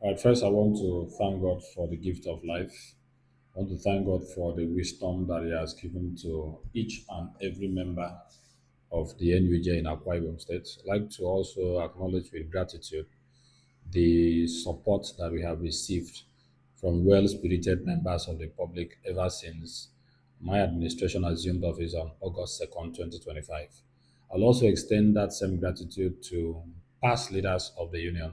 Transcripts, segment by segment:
At first, I want to thank God for the gift of life. I want to thank God for the wisdom that He has given to each and every member of the NUJ in Akwa Ibom State. I'd like to also acknowledge with gratitude the support that we have received from well spirited members of the public ever since my administration assumed office on August 2nd, 2025. I'll also extend that same gratitude to past leaders of the union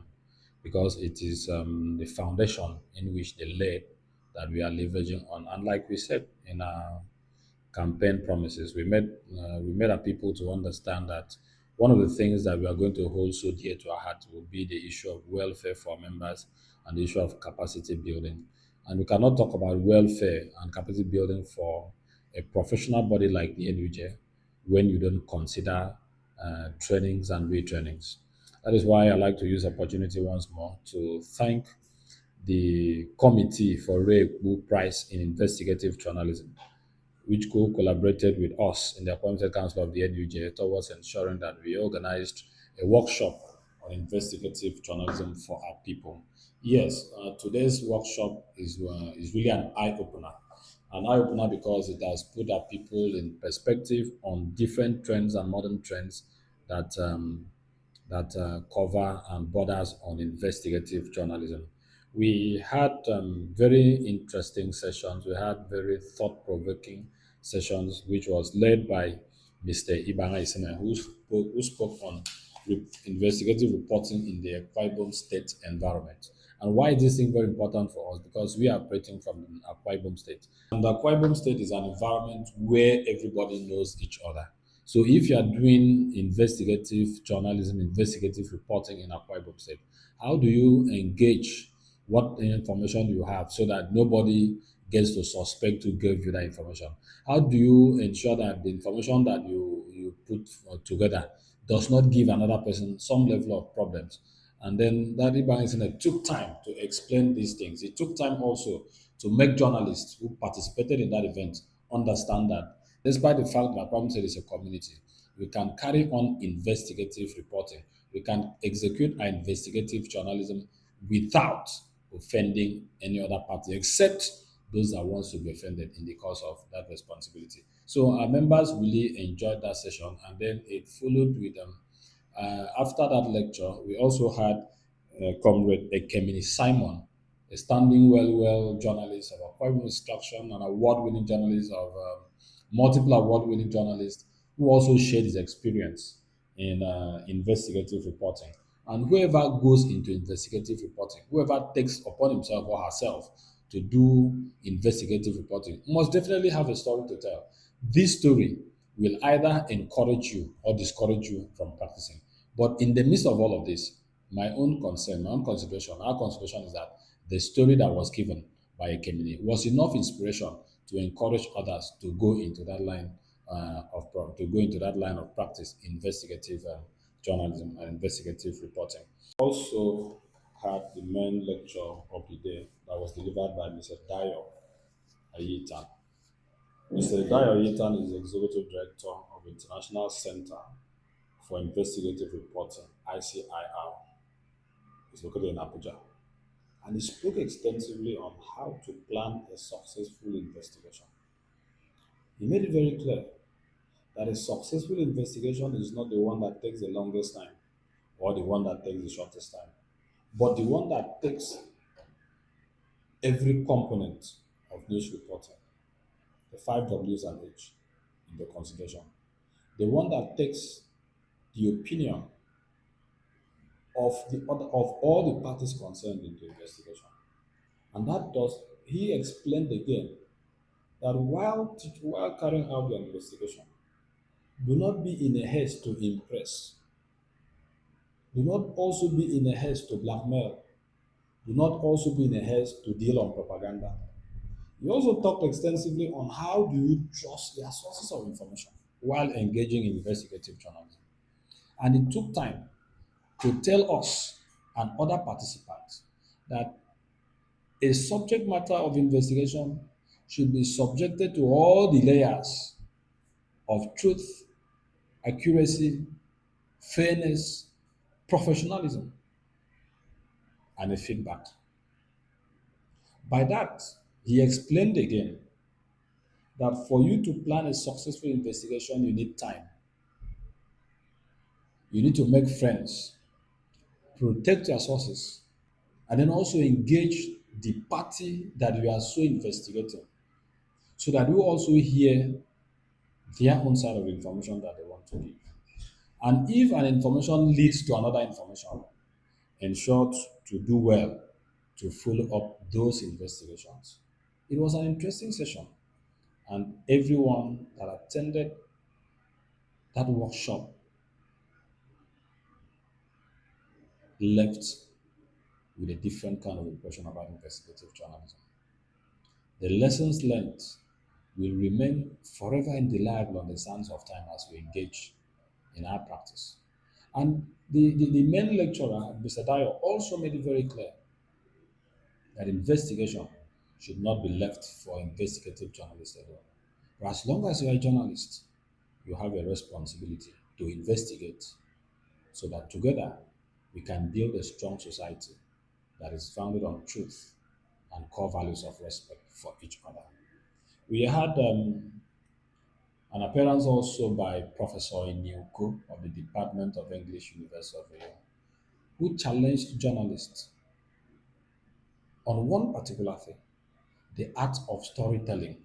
because it is the foundation in which they laid that we are leveraging on. And like we said in our campaign promises. We made our people to understand that one of the things that we are going to hold so dear to our heart will be the issue of welfare for members and the issue of capacity building. And we cannot talk about welfare and capacity building for a professional body like the NUJ when you don't consider trainings and retrainings. That is why I like to use the opportunity once more to thank the Committee for Ray Ekbu Prize in Investigative Journalism which collaborated with us in the Appointed Council of the NUJ towards ensuring that we organized a workshop on investigative journalism for our people. Yes, today's workshop is really an eye opener. An eye opener because it has put our people in perspective on different trends and modern trends that cover and borders on investigative journalism. We had very interesting sessions. We had very thought-provoking sessions, which was led by Mr. Ibanga Isene, who spoke on investigative reporting in the Akwa Ibom State environment. And why is this thing very important for us? Because we are operating from Akwa Ibom State. And Akwa Ibom State is an environment where everybody knows each other. So if you are doing investigative journalism, investigative reporting in Akwa Ibom State, how do you engage what information you have so that nobody gets to suspect who gave you that information? How do you ensure that the information that you put together does not give another person some level of problems? And then that Iban Internet took time to explain these things. It took time also to make journalists who participated in that event understand that despite the fact that Kwame said it's a community, we can carry on investigative reporting. We can execute our investigative journalism without offending any other party, except those that wants to be offended in the course of that responsibility. So our members really enjoyed that session, and then it followed with after that lecture, we also had Comrade Ekemini Simon, a standing well journalist of appointment instruction, an award-winning journalist of multiple award-winning journalist who also shared his experience in investigative reporting. And whoever goes into investigative reporting, whoever takes upon himself or herself to do investigative reporting, must definitely have a story to tell. This story will either encourage you or discourage you from practicing. But in the midst of all of this, my own concern, my own consideration, our consideration is that the story that was given by a community was enough inspiration to encourage others to go into that line of practice, investigative journalism and investigative reporting. Also had the main lecture of the day that was delivered by Mr. Dayo Ayitan. Mr. Dayo Ayitan is the Executive Director of International Center for Investigative Reporting, ICIR. It's located in Abuja. And he spoke extensively on how to plan a successful investigation. He made it very clear that a successful investigation is not the one that takes the longest time or the one that takes the shortest time, but the one that takes every component of news reporting, the five W's and H in the consideration, the one that takes the opinion of all the parties concerned in the investigation. And that does he explained again that while carrying out the investigation, do not be in a haste to impress. Do not also be in a haste to blackmail. Do not also be in a haste to deal on propaganda. We also talked extensively on how do you trust their sources of information while engaging in investigative journalism. And it took time to tell us and other participants that a subject matter of investigation should be subjected to all the layers of truth, accuracy, fairness, professionalism, and a feedback. By that, he explained again that for you to plan a successful investigation, you need time. You need to make friends, protect your sources, and then also engage the party that you are so investigating so that you also hear their own side of information that they want to give. And if an information leads to another information, ensure to do well to follow up those investigations. It was an interesting session, and everyone that attended that workshop left with a different kind of impression about investigative journalism. The lessons learned will remain forever indelible on the sands of time as we engage in our practice. And the main lecturer, Mr. Dayo, also made it very clear that investigation should not be left for investigative journalists alone. But as long as you are a journalist, you have a responsibility to investigate so that together we can build a strong society that is founded on truth and core values of respect for each other. We had an appearance also by Professor Inyuko of the Department of English, University of Rio, who challenged journalists on one particular thing, the art of storytelling.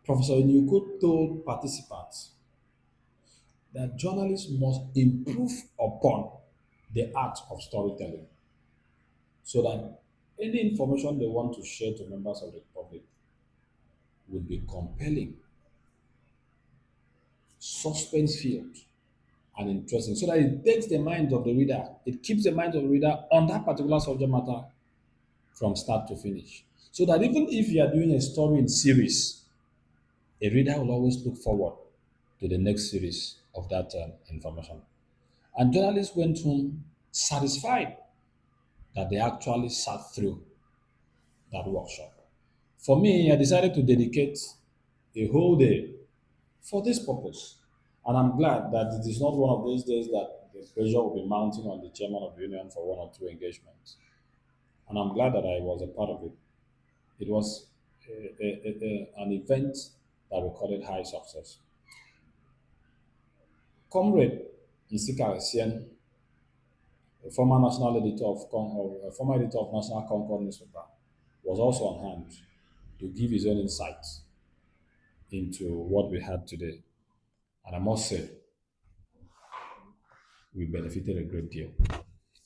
Professor Inyuko told participants that journalists must improve upon the art of storytelling so that any information they want to share to members of the public will be compelling, suspense filled, and interesting so that it takes the mind of the reader, it keeps the mind of the reader on that particular subject matter from start to finish. So that even if you are doing a story in series, a reader will always look forward to the next series of that information. And journalists went home satisfied that they actually sat through that workshop. For me, I decided to dedicate a whole day for this purpose. And I'm glad that it is not one of those days that the pressure will be mounting on the chairman of the union for one or two engagements. And I'm glad that I was a part of it. It was an event that recorded high success. Comrade Isika Essien, a former national editor of former editor of National Concord newspaper, was also on hand to give his own insights into what we had today. And I must say, we benefited a great deal.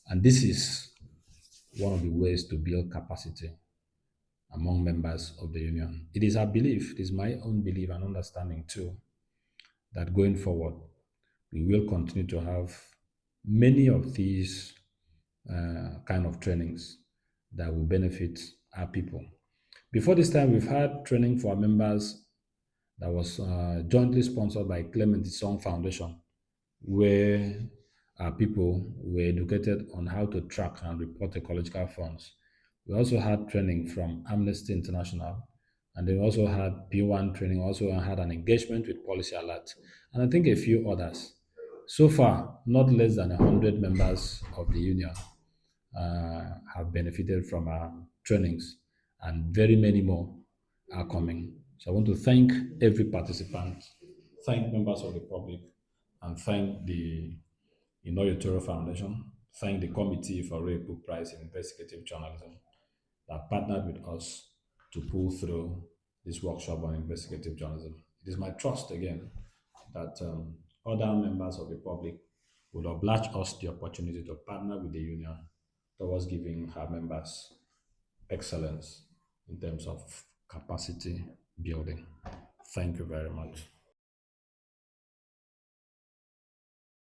And this is one of the ways to build capacity among members of the union. It is our belief, it is my own belief and understanding too, that going forward, we will continue to have many of these kind of trainings that will benefit our people. Before this time, we've had training for our members that was jointly sponsored by Clement Song Foundation, where our people were educated on how to track and report ecological funds. We also had training from Amnesty International, and they also had P1 training, also had an engagement with Policy Alert, and I think a few others. So far, not less than 100 members of the union have benefited from our trainings, and very many more are coming. So I want to thank every participant, thank members of the public, and thank the Auditorium Foundation, thank the Committee for Ray Book Prize in Investigative Journalism that partnered with us to pull through this workshop on investigative journalism. It is my trust again that other members of the public will oblige us the opportunity to partner with the union towards giving her members excellence in terms of capacity building. Thank you very much.